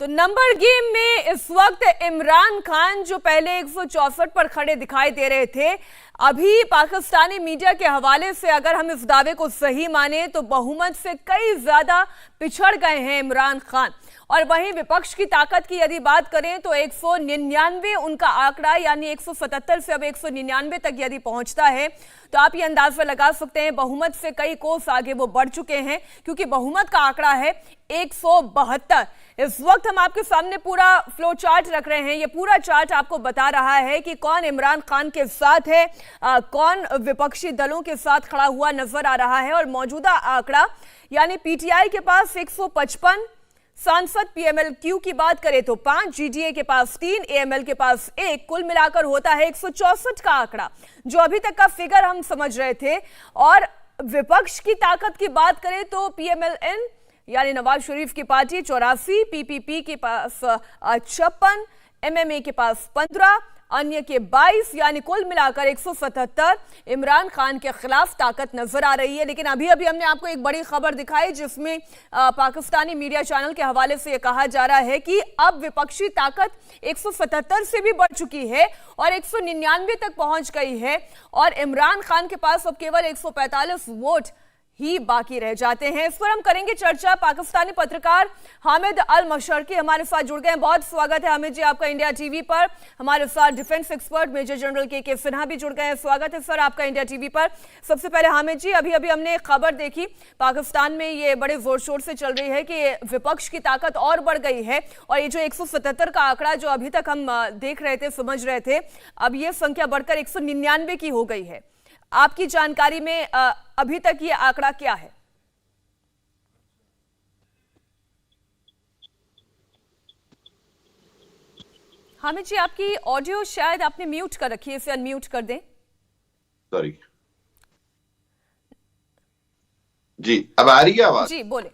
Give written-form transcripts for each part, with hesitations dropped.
तो number game में इस वक्त इमरान खान जो पहले 164 पर खड़े दिखाई दे रहे थे, अभी पाकिस्तानी मीडिया के हवाले से अगर हम इस दावे को सही माने तो बहुमत से कई ज्यादा पिछड़ गए हैं इमरान खान। और वहीं विपक्ष की ताकत की यदि बात करें तो 199 उनका आंकड़ा, यानी 177 से अब 199 तक यदि पहुंचता है तो आप ये अंदाजा लगा सकते हैं बहुमत से कई कोस आगे वो बढ़ चुके हैं, क्योंकि बहुमत का आंकड़ा है 172। इस वक्त हम आपके सामने पूरा फ्लो चार्ट रख रहे हैं। ये पूरा चार्ट आपको बता रहा है कि कौन इमरान खान के साथ है, कौन विपक्षी दलों के साथ खड़ा हुआ नजर आ रहा है। और मौजूदा आंकड़ा यानी पीटीआई के पास 155, सांसद पीएमएलक्यू की बात करें तो 5, जीडीए के पास 3, एएमएल के पास 1, कुल मिलाकर होता है 164 का आंकड़ा, जो अभी तक का फिगर हम समझ रहे थे। और विपक्ष की ताकत की बात करें तो पीएमएलएन यानी नवाज शरीफ की पार्टी 84, पीपीपी के पास 56, एमएमए के पास 15, अन्य के 22, यानी कुल मिलाकर 177 इमरान खान के खिलाफ ताकत नजर आ रही है। लेकिन अभी अभी हमने आपको एक बड़ी खबर दिखाई जिसमें पाकिस्तानी मीडिया चैनल के हवाले से यह कहा जा रहा है कि अब विपक्षी ताकत 177 से भी बढ़ चुकी है और 199 तक पहुंच गई है और इमरान खान के पास अब केवल 145 वोट ही बाकी रह जाते हैं। इस पर हम करेंगे चर्चा। पाकिस्तानी पत्रकार हामिद अल मशरकी हमारे साथ जुड़ गए हैं। बहुत स्वागत है हामिद जी आपका इंडिया टीवी पर। हमारे साथ डिफेंस एक्सपर्ट मेजर जनरल के सिन्हा भी जुड़ गए हैं। स्वागत है सर आपका इंडिया टीवी पर। सबसे पहले हामिद जी, अभी अभी हमने एक खबर देखी, पाकिस्तान में ये बड़े जोर शोर से चल रही है कि विपक्ष की ताकत और बढ़ गई है और ये जो 177 का आंकड़ा जो अभी तक हम देख रहे थे, समझ रहे थे, अब ये संख्या बढ़कर 199 की हो गई है। आपकी जानकारी में अभी तक ये आंकड़ा क्या है? हामिद जी, आपकी ऑडियो शायद आपने म्यूट कर रखी है, इसे अनम्यूट कर दें। सॉरी जी, अब आ रही है आवाज? जी बोले।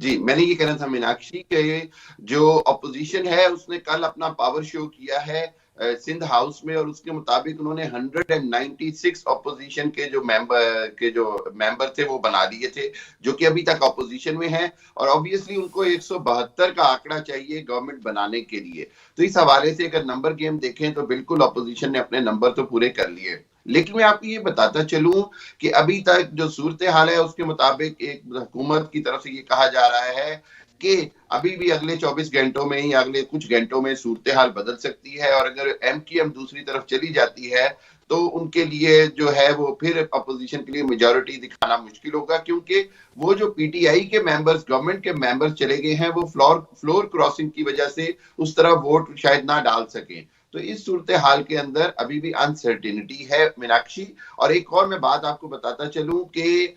जी, मैंने ये कहना था मीनाक्षी के जो अपोजिशन है उसने कल अपना पावर शो किया है सिंध हाउस में और उसके मुताबिक उन्होंने 196 अपोजिशन के जो मेंबर थे वो बना दिए थे, जो कि अभी तक अपोजिशन में हैं और ऑब्वियसली उनको 172 का आंकड़ा चाहिए गवर्नमेंट बनाने के लिए। तो इस हवाले से अगर नंबर गेम देखें तो बिल्कुल अपोजिशन ने अपने नंबर तो पूरे कर लिए। लेकिन मैं आपको ये बताता चलूं कि अभी तक जो सूरत हाल है उसके मुताबिक एक हुकूमत की तरफ से ये कहा जा रहा है कि अभी भी अगले 24 घंटों में या अगले कुछ घंटों में सूरत हाल बदल सकती है और अगर एमक्यूएम दूसरी तरफ चली जाती है तो उनके लिए जो है वो फिर अपोजिशन के लिए मेजॉरिटी दिखाना मुश्किल होगा, क्योंकि वो जो पीटीआई के मेंबर्स, गवर्नमेंट के मेंबर्स चले गए हैं वो फ्लोर क्रॉसिंग की वजह से उस तरफ वोट शायद ना डाल सकें। तो इस सूरत हाल के अंदर अभी भी अनसर्टेनिटी है मीनाक्षी। और एक और मैं बात आपको बताता चलूं कि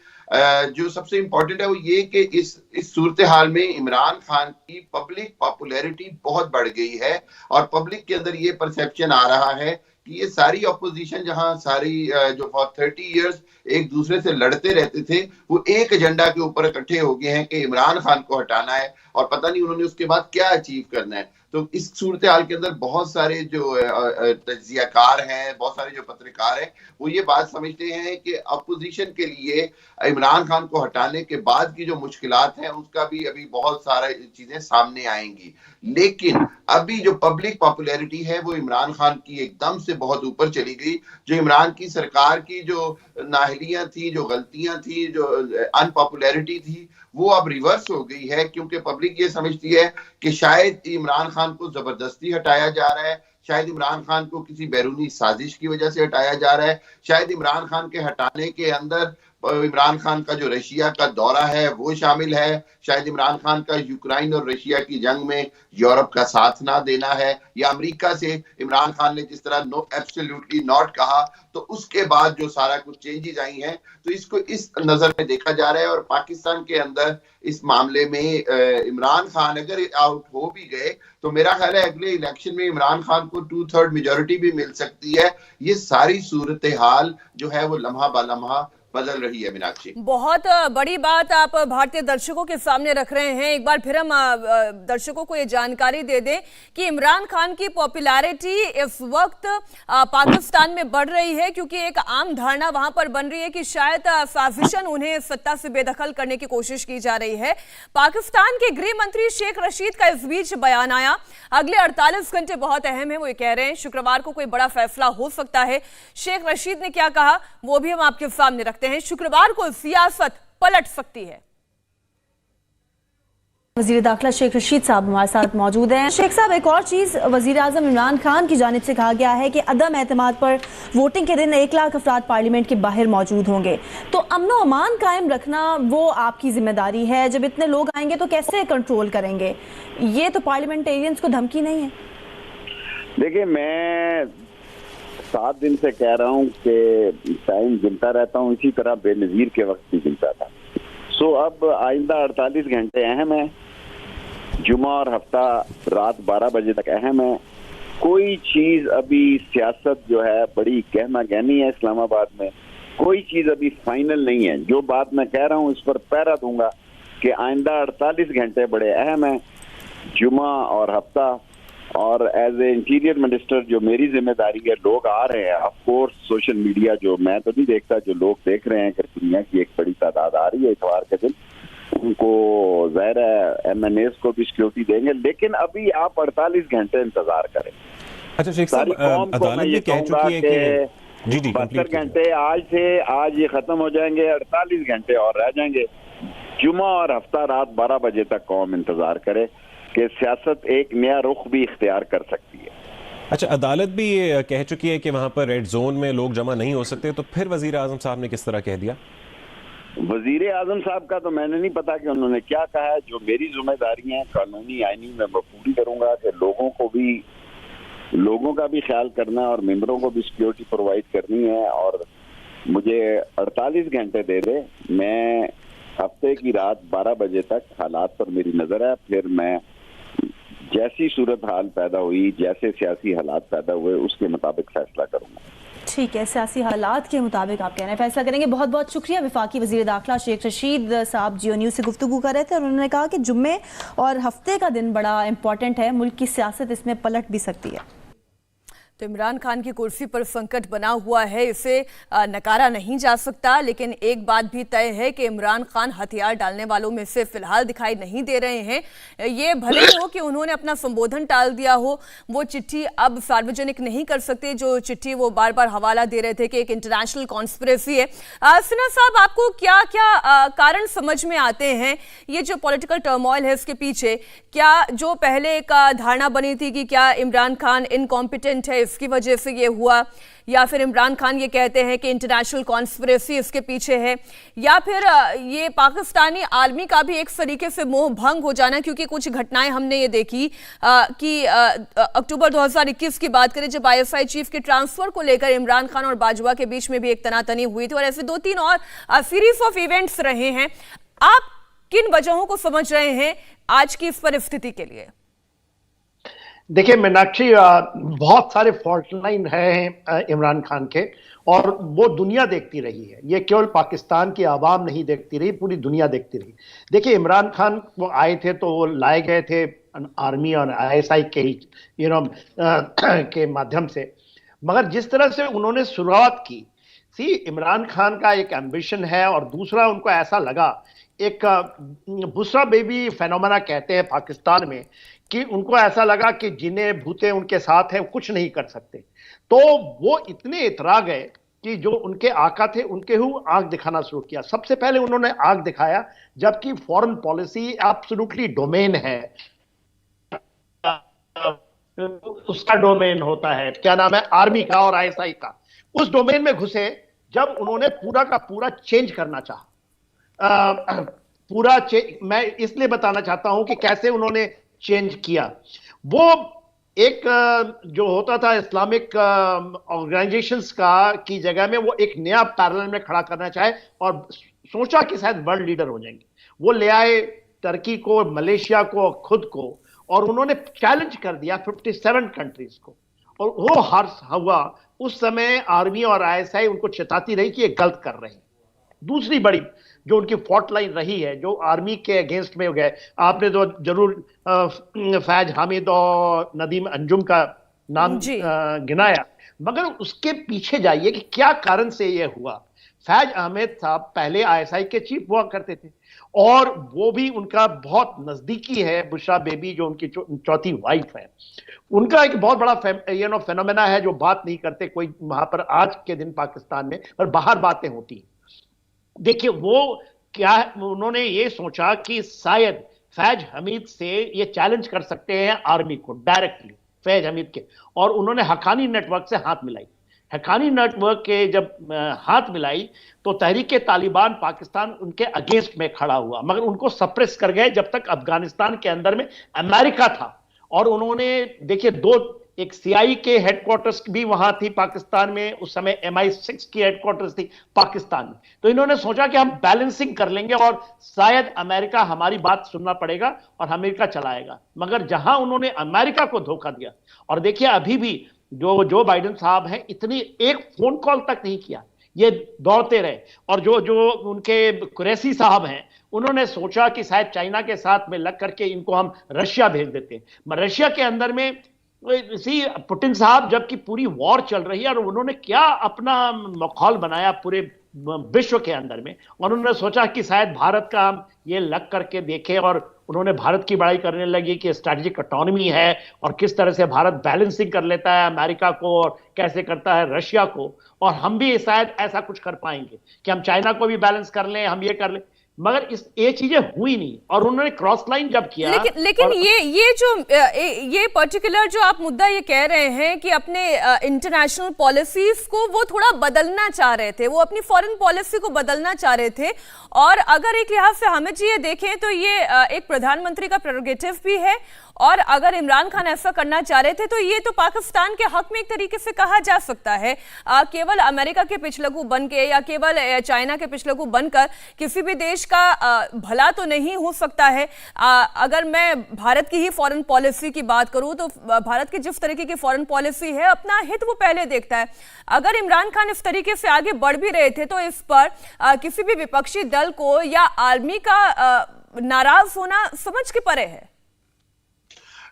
जो सबसे इंपॉर्टेंट है वो ये कि इस सूरत हाल में इमरान खान की पब्लिक पॉपुलैरिटी बहुत बढ़ गई है और पब्लिक के अंदर ये परसेप्शन आ रहा है कि ये सारी अपोजिशन जहां सारी जो फॉर 30 इयर्स एक दूसरे से लड़ते रहते थे वो एक एजेंडा के ऊपर इकट्ठे हो गए हैं कि इमरान खान को हटाना है और पता नहीं उन्होंने उसके बाद क्या अचीव करना है। तो इस सूरत हाल के अंदर बहुत सारे जो तज्जियाकार हैं, बहुत सारे जो पत्रकार हैं, वो ये बात समझते हैं कि अपोजिशन के लिए इमरान खान को हटाने के बाद की जो मुश्किलात हैं उसका भी अभी बहुत सारा चीजें सामने आएंगी। लेकिन अभी जो पब्लिक पॉपुलैरिटी है वो इमरान खान की एकदम से बहुत ऊपर चली गई। जो इमरान की सरकार की जो नाहलियां थी, जो गलतियां थी, जो अनपॉपुलैरिटी थी, वो अब रिवर्स हो गई है, क्योंकि पब्लिक ये समझती है कि शायद इमरान खान को जबरदस्ती हटाया जा रहा है, शायद इमरान खान को किसी बैरूनी साजिश की वजह से हटाया जा रहा है, शायद इमरान खान के हटाने के अंदर इमरान खान का जो रशिया का दौरा है वो शामिल है, शायद इमरान खान का यूक्रेन और रशिया की जंग में यूरोप का साथ ना देना है, या अमेरिका से इमरान खान ने जिस तरह नो एब्सोल्युटली नॉट कहा तो उसके बाद जो सारा कुछ चेंजेस आई हैं, तो इसको इस नजर में देखा जा रहा है। और पाकिस्तान के अंदर इस मामले में इमरान खान अगर आउट हो भी गए तो मेरा ख्याल है अगले इलेक्शन में इमरान खान को 2/3 मेजॉरिटी भी मिल सकती है। ये सारी सूरत हाल जो है वो लम्हा बा लम्हा बदल रही है मीनाक्षी। बहुत बड़ी बात आप भारतीय दर्शकों के सामने रख रहे हैं। एक बार फिर हम दर्शकों को ये जानकारी दे दें कि इमरान खान की पॉपुलैरिटी इस वक्त पाकिस्तान में बढ़ रही है, क्योंकि एक आम धारणा वहां पर बन रही है कि शायद साजिशन उन्हें सत्ता से बेदखल करने की कोशिश की जा रही है। पाकिस्तान के गृह मंत्री शेख रशीद का इस बीच बयान आया, अगले 48 घंटे बहुत अहम है। वो ये कह रहे हैं शुक्रवार को कोई बड़ा फैसला हो सकता है। शेख रशीद ने क्या कहा वो भी हम आपके सामने रखते हैं। शुक्रवार को सियासत पलट सकती है। वजीर दाखिला शेख रशीद साहब हमारे साथ मौजूद हैं। शेख साहब, एक और चीज़ वजीर आज़म इमरान खान की जानिब से कहा गया है कि अदम एतमाद पर वोटिंग के दिन 1 लाख अफराद पार्लियामेंट के बाहर मौजूद होंगे, तो अमनो अमान कायम रखना वो आपकी जिम्मेदारी है। जब इतने लोग आएंगे तो कैसे कंट्रोल करेंगे? ये तो पार्लियामेंटेरियंस को धमकी नहीं है? देखिए, मैं 7 दिन से कह रहा हूँ कि टाइम गिनता रहता हूँ, इसी तरह बेनज़ीर के वक्त भी गिनता था। सो अब आइंदा 48 घंटे अहम है। जुमा और हफ्ता रात 12 बजे तक अहम है। कोई चीज अभी सियासत जो है बड़ी गहमा गहनी है इस्लामाबाद में, कोई चीज अभी फाइनल नहीं है। जो बात मैं कह रहा हूँ इस पर पहरा दूंगा कि आइंदा 48 घंटे बड़े अहम है, जुमा और हफ्ता। और एज ए इंटीरियर मिनिस्टर जो मेरी जिम्मेदारी है, लोग आ रहे हैं ऑफ कोर्स, सोशल मीडिया जो मैं तो नहीं देखता, जो लोग देख रहे हैं कि दुनिया की एक बड़ी तादाद आ रही है इतवार के दिन, उनको ज़ाहिर है MNAs को भी सिक्योरिटी देंगे। लेकिन अभी आप 48 घंटे इंतजार करें। अच्छा शेख साहब, अदालत भी कह चुकी है कि जी 72 घंटे आज ये खत्म हो जाएंगे, 48 घंटे और रह जाएंगे। जुमा और हफ्ता रात 12 बजे तक कौम इंतजार करे कि सियासत एक नया रुख भी इख्तियार कर सकती है। अच्छा, अदालत भी ये कह चुकी है कि वहां पर रेड जोन में लोग जमा नहीं हो सकते, तो फिर वजीर आजम साहब ने किस तरह कह दिया? वजीर आजम साहब का तो मैंने नहीं पता कि उन्होंने क्या कहा है। जो मेरी जिम्मेदारी है कानूनी आईनी में मैं पूरी करूंगा कि लोगों का भी ख्याल करना और मेंबरों को भी सिक्योरिटी प्रोवाइड करनी है। और मुझे 48 घंटे दे दे, मैं हफ्ते की रात 12 बजे तक हालात पर मेरी नजर है। फिर मैं जैसी सूरत हाल पैदा हुई, जैसे सियासी हालात पैदा हुए, उसके मुताबिक फैसला करूंगा। ठीक है, सियासी हालात के मुताबिक आप कह रहे हैं फैसला करेंगे। बहुत बहुत शुक्रिया। वफाकी वजीर दाखिला शेख रशीद साहब जियो न्यूज़ से गुफ्तगू कर रहे थे और उन्होंने कहा कि जुम्मे और हफ्ते का दिन बड़ा इंपॉर्टेंट है, मुल्क की सियासत इसमें पलट भी सकती है। तो इमरान खान की कुर्सी पर संकट बना हुआ है, इसे नकारा नहीं जा सकता। लेकिन एक बात भी तय है कि इमरान खान हथियार डालने वालों में से फिलहाल दिखाई नहीं दे रहे हैं। ये भले ही हो कि उन्होंने अपना संबोधन टाल दिया हो, वो चिट्ठी अब सार्वजनिक नहीं कर सकते, जो चिट्ठी वो बार बार हवाला दे रहे थे कि एक इंटरनेशनल कॉन्स्पिरेसी है। सिन्हा साहब, आपको क्या क्या कारण समझ में आते हैं ये जो पॉलिटिकल टर्मोइल है इसके पीछे? क्या जो पहले एक धारणा बनी थी कि क्या इमरान खान इनकॉम्पिटेंट है, इसकी वजह से ये हुआ, या फिर इमरान खान ये कहते हैं कि इंटरनेशनल कॉन्स्पिरेसी इसके पीछे है, या फिर ये पाकिस्तानी आर्मी का भी एक तरीके से मोह भंग हो जाना? क्योंकि कुछ घटनाएं हमने ये देखी कि अक्टूबर 2021 की बात करें, जब ISI चीफ के ट्रांसफर को लेकर इमरान खान और बाजवा के बीच में भी एक तनातनी हुई थी, और ऐसे 2-3 और सीरीज ऑफ इवेंट्स रहे हैं। आप किन वजहों को समझ रहे हैं आज की इस परिस्थिति के लिए? देखिए मीनाक्षी, बहुत सारे फॉल्ट लाइन है इमरान खान के, और वो दुनिया देखती रही है। ये केवल पाकिस्तान की आवाम नहीं देखती रही, पूरी दुनिया देखती रही। देखिए, इमरान खान वो आए थे तो वो लाए गए थे आर्मी और ISI के ही के माध्यम से, मगर जिस तरह से उन्होंने शुरुआत की, इमरान खान का एक एम्बिशन है, और दूसरा उनको ऐसा लगा, एक बुशरा बेबी फेनोमेना कहते हैं पाकिस्तान में, कि उनको ऐसा लगा कि जिन्हें भूते उनके साथ हैं कुछ नहीं कर सकते। तो वो इतने इतरा गए कि जो उनके आका थे उनके ही आंख दिखाना शुरू किया। सबसे पहले उन्होंने आंख दिखाया, जबकि फॉरेन पॉलिसी एब्सोल्युटली डोमेन है, उसका डोमेन होता है, क्या नाम है, आर्मी का और ISI का। उस डोमेन में घुसे जब उन्होंने पूरा का पूरा चेंज करना चाहा। मैं इसलिए बताना चाहता हूं कि कैसे उन्होंने चेंज किया। वो एक जो होता था इस्लामिक ऑर्गेनाइजेशंस का की जगह में, वो एक नया पैरेलल में खड़ा करना चाहे, और सोचा कि शायद वर्ल्ड लीडर हो जाएंगे। वो ले आए टर्की को, मलेशिया को, खुद को, और उन्होंने चैलेंज कर दिया 57 कंट्रीज को, और वो हार हुआ। उस समय आर्मी और ISI उनको चेताती रही कि ये गलत कर रहे हैं, दूसरी बड़ी जो उनकी फॉल्ट लाइन रही है, जो आर्मी के अगेंस्ट में हो गए, आपने तो जरूर फैज हामिद और नदीम अंजुम का नाम गिनाया, मगर उसके पीछे जाइए कि क्या कारण से यह हुआ। फैज अहमद साहब पहले आईएसआई के चीफ हुआ करते थे और वो भी उनका बहुत नजदीकी है बुशरा बेबी, जो उनकी चौथी वाइफ है। उनका एक बहुत बड़ा फेनोमेना है, जो बात नहीं करते कोई वहां पर आज के दिन पाकिस्तान में, पर बाहर बातें होती हैं। देखिए वो क्या, उन्होंने ये सोचा कि शायद फैज हमीद से ये चैलेंज कर सकते हैं आर्मी को डायरेक्टली, फैज हमीद के, और उन्होंने हक्कानी नेटवर्क से हाथ मिलाई। हक्कानी नेटवर्क के जब हाथ मिलाई तो तहरीक तालिबान पाकिस्तान उनके अगेंस्ट में खड़ा हुआ, मगर उनको सप्रेस कर गए जब तक अफगानिस्तान के अंदर में अमेरिका था। और उन्होंने देखिए एक सीआई के हेडक्वार्टर्स भी वहां थी पाकिस्तान में, उस समय MI6 की हेडक्वार्टर्स थी पाकिस्तान में। तो इन्होंने सोचा कि हम बैलेंसिंग कर लेंगे और शायद अमेरिका हमारी बात सुनना पड़ेगा और अमेरिका चलाएगा। मगर जहां उन्होंने अमेरिका को धोखा दिया, और देखिए अभी भी जो बाइडेन साहब हैं, इतनी एक फोन कॉल तक नहीं किया, ये दौड़ते रहे। और जो उनके कुरैशी साहब हैं, उन्होंने सोचा कि शायद चाइना के साथ में लग करके इनको हम रशिया भेज देते हैं। रशिया के अंदर में पुतिन साहब जबकि पूरी वॉर चल रही है, और उन्होंने क्या अपना माहौल बनाया पूरे विश्व के अंदर में, और उन्होंने सोचा कि शायद भारत का हम ये लग करके देखें, और उन्होंने भारत की बड़ाई करने लगी कि स्ट्रैटेजिक ऑटोनॉमी है और किस तरह से भारत बैलेंसिंग कर लेता है अमेरिका को और कैसे करता है रशिया को, और हम भी शायद ऐसा कुछ कर पाएंगे कि हम चाइना को भी बैलेंस कर लें, हम ये कर लें। मगर ये चीजें हुई नहीं, और उन्होंने क्रॉस लाइन जब किया। लेकिन ये पर्टिकुलर जो आप मुद्दा ये कह रहे हैं कि अपने इंटरनेशनल पॉलिसीज को वो थोड़ा बदलना चाह रहे थे, वो अपनी फॉरेन पॉलिसी को बदलना चाह रहे थे। और अगर एक लिहाज से हामिद जी ये देखें तो ये एक प्रधानमंत्री का प्रेरोगेटिव भी है, और अगर इमरान खान ऐसा करना चाह रहे थे तो ये तो पाकिस्तान के हक में एक तरीके से कहा जा सकता है। केवल अमेरिका के पिछलगू बन के या केवल चाइना के पिछलगू बनकर किसी भी देश का भला तो नहीं हो सकता है। अगर मैं भारत की ही फॉरेन पॉलिसी की बात करूं तो भारत की जिस तरीके की फॉरेन पॉलिसी है, अपना हित वो पहले देखता है। अगर इमरान खान इस तरीके से आगे बढ़ भी रहे थे तो इस पर किसी भी विपक्षी दल को या आर्मी का नाराज होना समझ के परे है।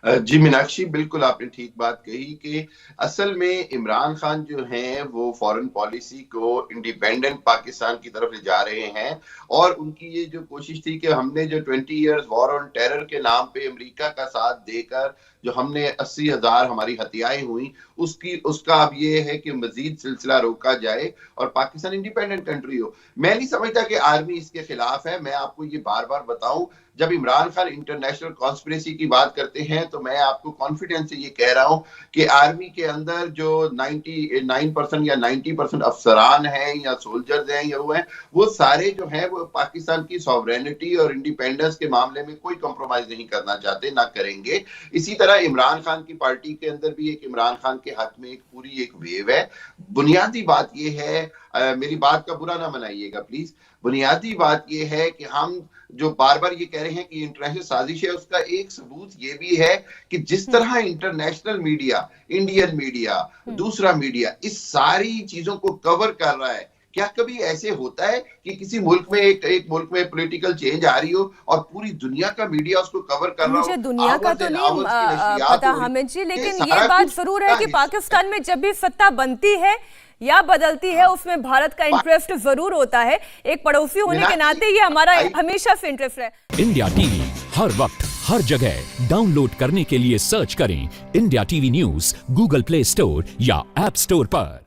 जी मीनाक्षी, बिल्कुल आपने ठीक बात कही कि असल में इमरान खान जो हैं वो फॉरेन पॉलिसी को इंडिपेंडेंट पाकिस्तान की तरफ ले जा रहे हैं, और उनकी ये जो कोशिश थी कि हमने जो 20 इयर्स वॉर ऑन टेरर के नाम पे अमेरिका का साथ देकर जो हमने 80,000 हमारी हत्याएं हुई, उसका अब ये है कि मजीद सिलसिला रोका जाए और पाकिस्तान इंडिपेंडेंट कंट्री हो। मैं नहीं समझता कि आर्मी इसके खिलाफ है। मैं आपको ये बार बार बताऊं, जब इमरान खान इंटरनेशनल कॉन्स्पिरेसी की बात करते हैं तो मैं आपको कॉन्फिडेंस से ये कह रहा हूं कि आर्मी के अंदर जो 99% या 90% अफसरान हैं या सोल्जर्स हैं या वो सारे जो हैं वो पाकिस्तान की सॉवरेनिटी और इंडिपेंडेंस के मामले में कोई कॉम्प्रोमाइज नहीं करना चाहते, ना करेंगे। इसी तरह इमरान खान की पार्टी के अंदर भी एक इमरान खान के हक में एक पूरी एक वेव है। बुनियादी बात यह है, मेरी बात का बुरा ना मनाइएगा प्लीज, बुनियादी बात यह है कि हम जो बार बार ये कह रहे हैं कि इंटरनेशनल साजिश है, उसका एक सबूत ये भी है कि जिस तरह इंटरनेशनल मीडिया, इंडियन मीडिया, दूसरा मीडिया इस सारी चीजों को कवर कर रहा है, क्या कभी ऐसे होता है कि किसी मुल्क में एक मुल्क में पॉलिटिकल चेंज आ रही हो और पूरी दुनिया का मीडिया उसको कवर कर रहा हो? मुझे दुनिया का तो नहीं पता हामिद जी, लेकिन ये बात जरूर है कि पाकिस्तान में जब भी सत्ता बनती है या बदलती है उसमें भारत का इंटरेस्ट जरूर होता है। एक पड़ोसी होने के नाते ये हमारा हमेशा से इंटरेस्ट है। इंडिया टीवी हर वक्त हर जगह डाउनलोड करने के लिए सर्च करें India TV news Google play store या ऐप स्टोर पर।